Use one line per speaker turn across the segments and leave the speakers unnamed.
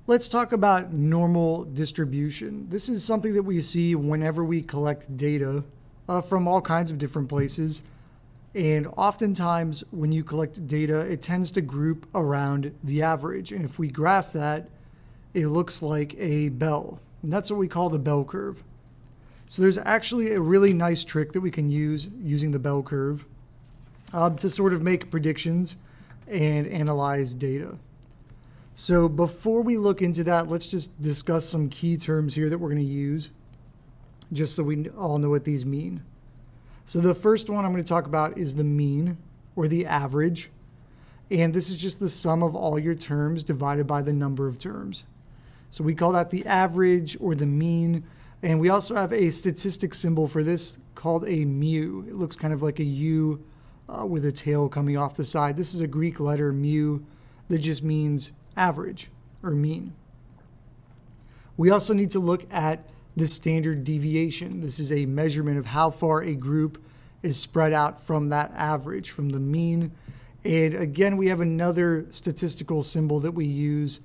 Let's talk about normal distribution. This is something that we see whenever we collect data from all kinds of different places. And oftentimes when you collect data, it tends to group around the average. And if we graph that, it looks like a bell. And that's what we call the bell curve. So there's actually a really nice trick that we can use using the bell curve to sort of make predictions and analyze data. So before we look into that, let's just discuss some key terms here that we're going to use, just so we all know what these mean. So the first one I'm going to talk about is the mean, or the average. And this is just the sum of all your terms divided by the number of terms. So we call that the average or the mean. And we also have a statistic symbol for this called a mu. It looks kind of like a U with a tail coming off the side. This is a Greek letter mu that just means average or mean. We also need to look at the standard deviation. This is a measurement of how far a group is spread out from that average, from the mean. And again, we have another statistical symbol that we use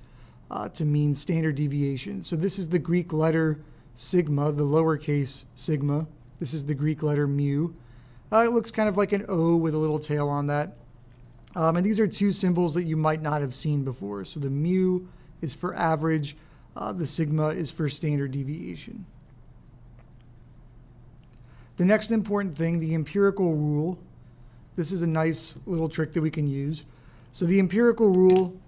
to mean standard deviation. So this is the Greek letter sigma, the lowercase sigma. This is the Greek letter mu. It looks kind of like an O with a little tail on that. And these are two symbols that you might not have seen before. So the mu is for average, the sigma is for standard deviation. The next important thing, the empirical rule. This is a nice little trick that we can use. So the empirical rule,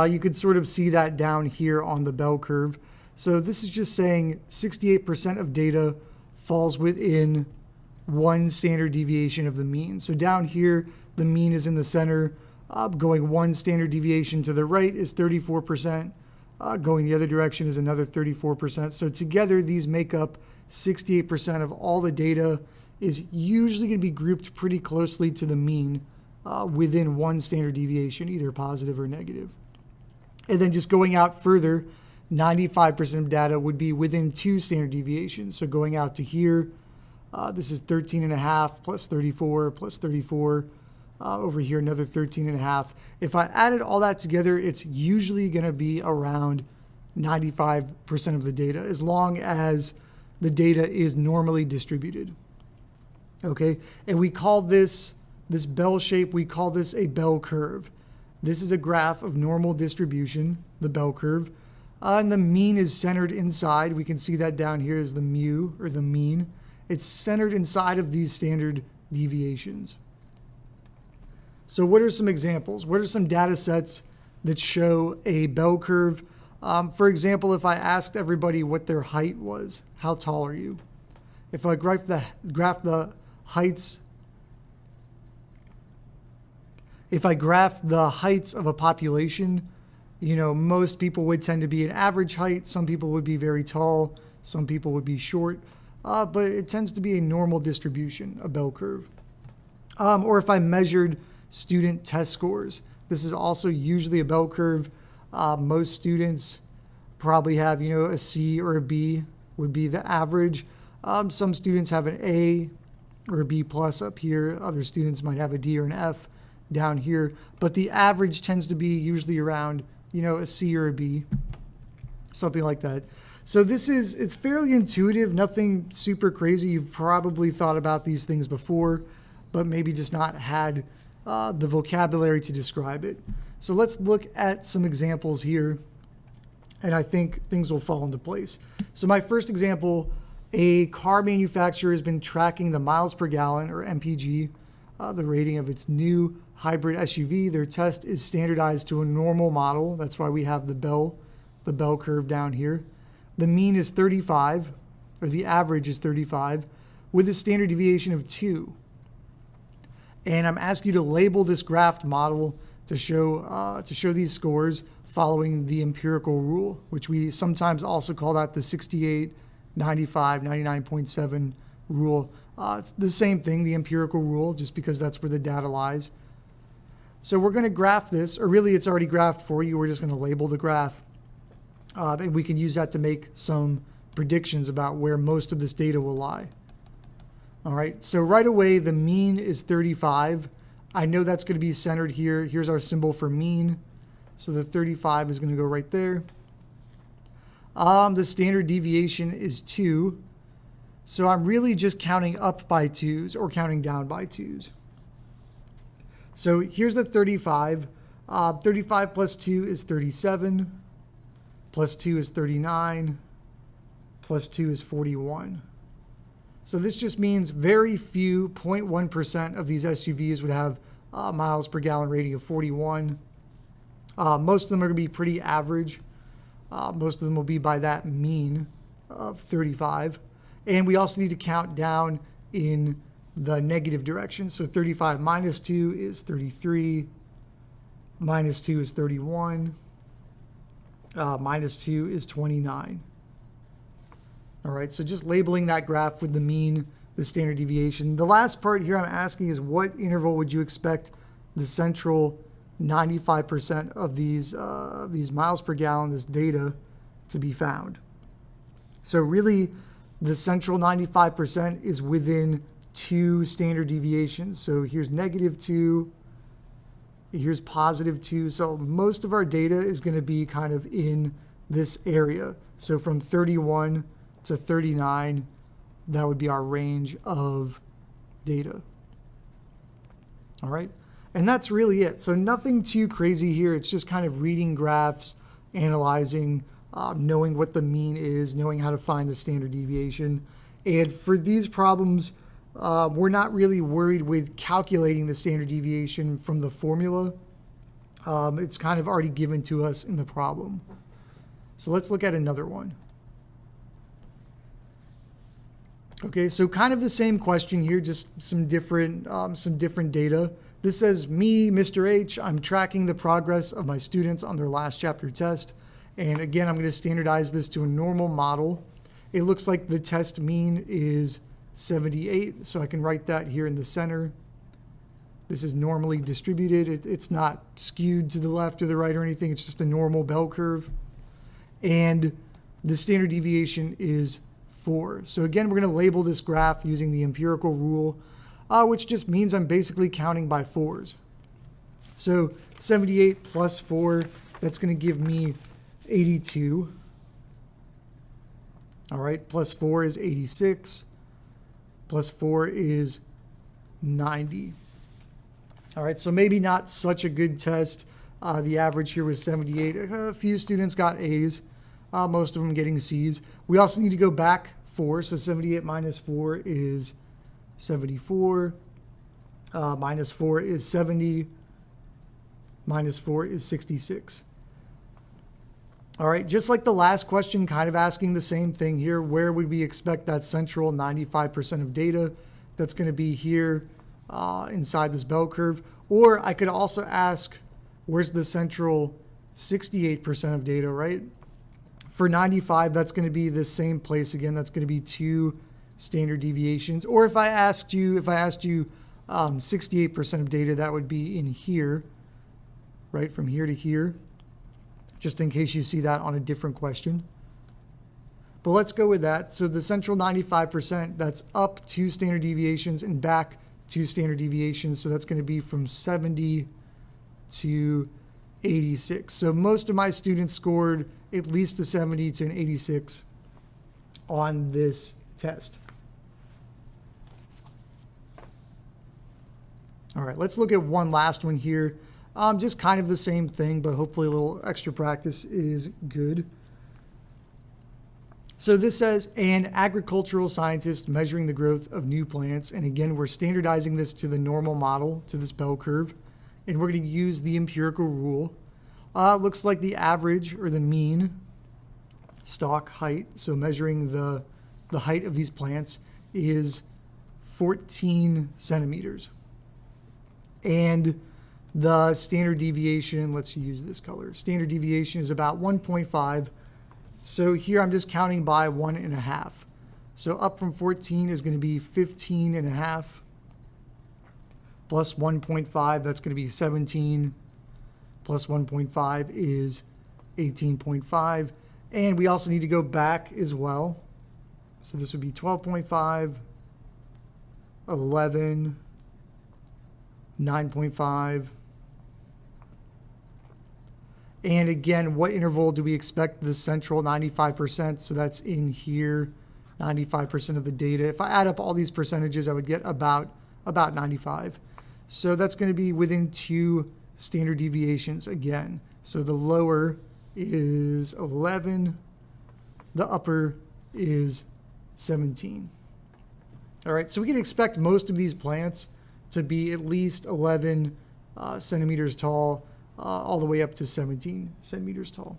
you could sort of see that down here on the bell curve. So this is just saying 68% of data falls within one standard deviation of the mean. So down here, the mean is in the center. Going one standard deviation to the right is 34%. Going the other direction is another 34%. So together, these make up 68% of all the data is usually going to be grouped pretty closely to the mean within one standard deviation, either positive or negative. And then just going out further, 95% of data would be within two standard deviations. So going out to here, this is 13.5 plus 34 plus 34. Over here, another 13.5. If I added all that together, it's usually going to be around 95% of the data, as long as the data is normally distributed. Okay, and we call this bell shape, we call this a bell curve. This is a graph of normal distribution, the bell curve. And the mean is centered inside. We can see that down here is the mu, or the mean. It's centered inside of these standard deviations. So what are some examples? What are some data sets that show a bell curve? For example, if I asked everybody what their height was, how tall are you? If I graph the heights, of a population, most people would tend to be an average height. Some people would be very tall. Some people would be short. But it tends to be a normal distribution, a bell curve. Or if I measured student test scores, this is also usually a bell curve. Most students probably have, a C or a B would be the average. Some students have an A or a B plus up here. Other students might have a D or an F down here. But the average tends to be usually around, a C or a B, something like that. So it's fairly intuitive, nothing super crazy. You've probably thought about these things before, but maybe just not had the vocabulary to describe it. So let's look at some examples here, and I think things will fall into place. So my first example, a car manufacturer has been tracking the miles per gallon, or MPG, the rating of its new hybrid SUV. Their test is standardized to a normal model. That's why we have the bell curve down here. The mean is 35, or the average is 35, with a standard deviation of 2. And I'm asking you to label this graphed model to show these scores following the empirical rule, which we sometimes also call that the 68, 95, 99.7 rule. It's the same thing, the empirical rule, just because that's where the data lies. So we're going to graph this, or really it's already graphed for you. We're just going to label the graph. And we can use that to make some predictions about where most of this data will lie. All right, so right away, the mean is 35. I know that's going to be centered here. Here's our symbol for mean. So the 35 is going to go right there. The standard deviation is 2. So I'm really just counting up by 2s or counting down by 2s. So here's the 35. 35 plus 2 is 37. Plus 2 is 39. Plus 2 is 41. So this just means very few, 0.1% of these SUVs would have miles per gallon rating of 41. Most of them are going to be pretty average. Most of them will be by that mean of 35. And we also need to count down in the negative direction. So 35 minus 2 is 33. Minus 2 is 31. Minus 2 is 29. All right, so just labeling that graph with the mean, the standard deviation. The last part here I'm asking is what interval would you expect the central 95% of these miles per gallon, this data, to be found? So really, the central 95% is within 2 standard deviations. So here's -2, here's +2. So most of our data is going to be kind of in this area. So from 31 to 39, that would be our range of data. All right. And that's really it. So nothing too crazy here. It's just kind of reading graphs, analyzing, knowing what the mean is, knowing how to find the standard deviation. And for these problems, we're not really worried with calculating the standard deviation from the formula. It's kind of already given to us in the problem. So let's look at another one. Okay, so kind of the same question here, just some different data. This says, me, Mr. H, I'm tracking the progress of my students on their last chapter test. And again, I'm going to standardize this to a normal model. It looks like the test mean is 78, so I can write that here in the center. This is normally distributed. It's not skewed to the left or the right or anything. It's just a normal bell curve. And the standard deviation is 4. So again, we're going to label this graph using the empirical rule, which just means I'm basically counting by 4s. So 78 plus 4, that's going to give me 82. All right, plus 4 is 86. Plus 4 is 90. All right, so maybe not such a good test. The average here was 78. A few students got A's, most of them getting C's. We also need to go back 4, so 78 minus 4 is 74. Minus 4 is 70. Minus 4 is 66. All right, just like the last question, kind of asking the same thing here. Where would we expect that central 95% of data? That's going to be here inside this bell curve. Or I could also ask, where's the central 68% of data, right? For 95, that's going to be the same place again. That's going to be 2 standard deviations. Or if I asked you 68% of data, that would be in here, right, from here to here, just in case you see that on a different question. But let's go with that. So the central 95%, that's up 2 standard deviations and back 2 standard deviations. So that's going to be from 70 to 86. So most of my students scored at least a 70 to an 86 on this test. All right, let's look at one last one here. Just kind of the same thing, but hopefully a little extra practice is good. So this says, an agricultural scientist measuring the growth of new plants. And again, we're standardizing this to the normal model, to this bell curve. And we're going to use the empirical rule. Looks like the average or the mean stalk height, so measuring the height of these plants, is 14 centimeters. And the standard deviation, let's use this color, standard deviation is about 1.5. So here I'm just counting by 1.5. So up from 14 is going to be 15.5. Plus 1.5, that's going to be 17. Plus 1.5 is 18.5. And we also need to go back as well. So this would be 12.5, 11, 9.5. And again, what interval do we expect the central 95%? So that's in here, 95% of the data. If I add up all these percentages, I would get about 95. So that's going to be within 2 standard deviations again. So the lower is 11, the upper is 17. All right, so we can expect most of these plants to be at least 11 centimeters tall, all the way up to 17 centimeters tall.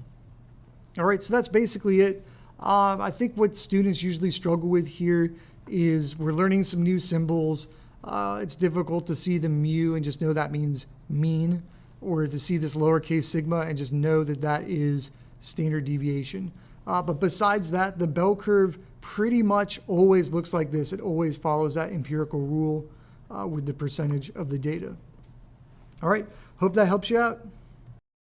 All right, so that's basically it. I think what students usually struggle with here is we're learning some new symbols. It's difficult to see the mu and just know that means mean, or to see this lowercase sigma and just know that that is standard deviation. But besides that, the bell curve pretty much always looks like this. It always follows that empirical rule with the percentage of the data. All right, hope that helps you out.